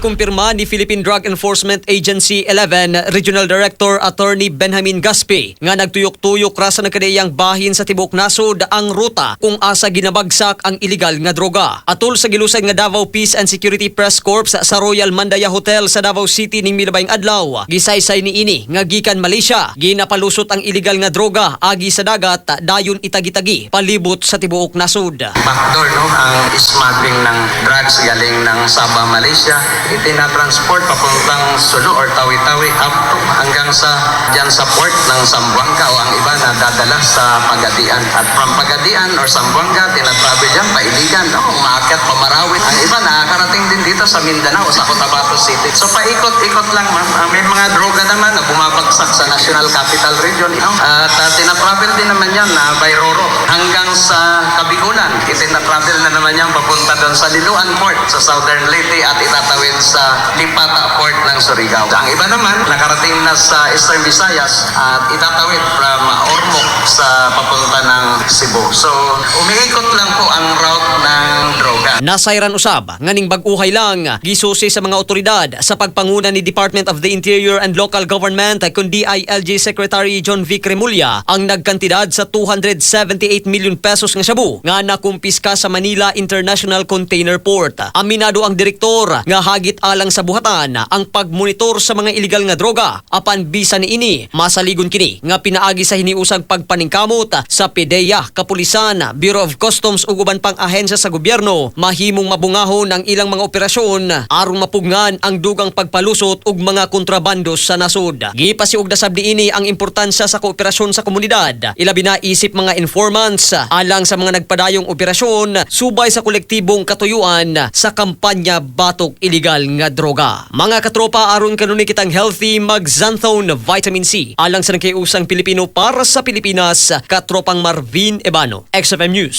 Gikumpirma ni Philippine Drug Enforcement Agency 11 Regional Director Attorney Benjamin Gaspi nga nagtuyok-tuyok ra sa nagkadayang bahin sa tibuok nasod ang ruta kung asa ginabagsak ang iligal nga droga. Atol sa gilusad nga Davao Peace and Security Press Corps sa Royal Mandaya Hotel sa Davao City ning milabayng adlaw, gisaysay ni ini nga gikan Malaysia ginapalusot ang iligal nga droga agi sa dagat dayon itagi-tagi palibot sa tibuok nasod. Backdoor, no? Ang smuggling ng drugs galing ng Sabah, Malaysia, itinatransport papuntang Sulu or Tawi-Tawi up to hanggang sa dyan sa port ng Zamboanga o ang iba na dadala sa Pagadian. At from Pagadian or Zamboanga, tinatravel yan pa Iligan, no? Umaakyat pa Marawi. Ang iba nakakarating din dito sa Mindanao o sa Cotabato City. So paikot-ikot lang, ma'am. May mga droga naman na bumabagsak sa National Capital Region, no? At tinatravel din naman yan na by Roro hanggang sa Kabigulan. Itinatravel na naman yan papunta doon sa Liloan Port sa Southern Leyte at itatawid sa Lipata Port ng Surigao. Ang iba naman, nakarating na sa Eastern Visayas at itatawid from Ormoc sa papunta ng Cebu. So, umiikot lang po ang route ng droga. Nasayran usab nganing bag-uhay lang gisusi sa mga otoridad sa pagpanguna ni Department of the Interior and Local Government kundi DILG Secretary John V. Cremulya ang nagkantidad sa 278 million pesos nga shabu nga nakumpiska sa Manila International Container Port. Aminado ang direktor nga hagit alang sa buhatan ang pagmonitor sa mga iligal nga droga apan bisa ni ini masaligon kini nga pinaagi sa hiniusang pagpaningkamot sa PDEA, Kapulisan, Bureau of Customs ug uban pang ahensya sa gobyerno mahimong mabungahon ang ilang mga operasyon aron mapugnan ang dugang pagpalusot ug mga kontrabandos sa nasod. Gipasiug dasab niini ang importansya sa kooperasyon sa komunidad, ilabi na isip mga informants alang sa mga nagpadayong operasyon subay sa kolektibong katuyuan sa kampanya batok iligal nga droga. Mga katropa, aron kanuni kitang healthy mag Xanthone Vitamin C alang sa nagkaiusang Pilipino para sa Pilipinas, katropang Marvin Ebano, XFM News.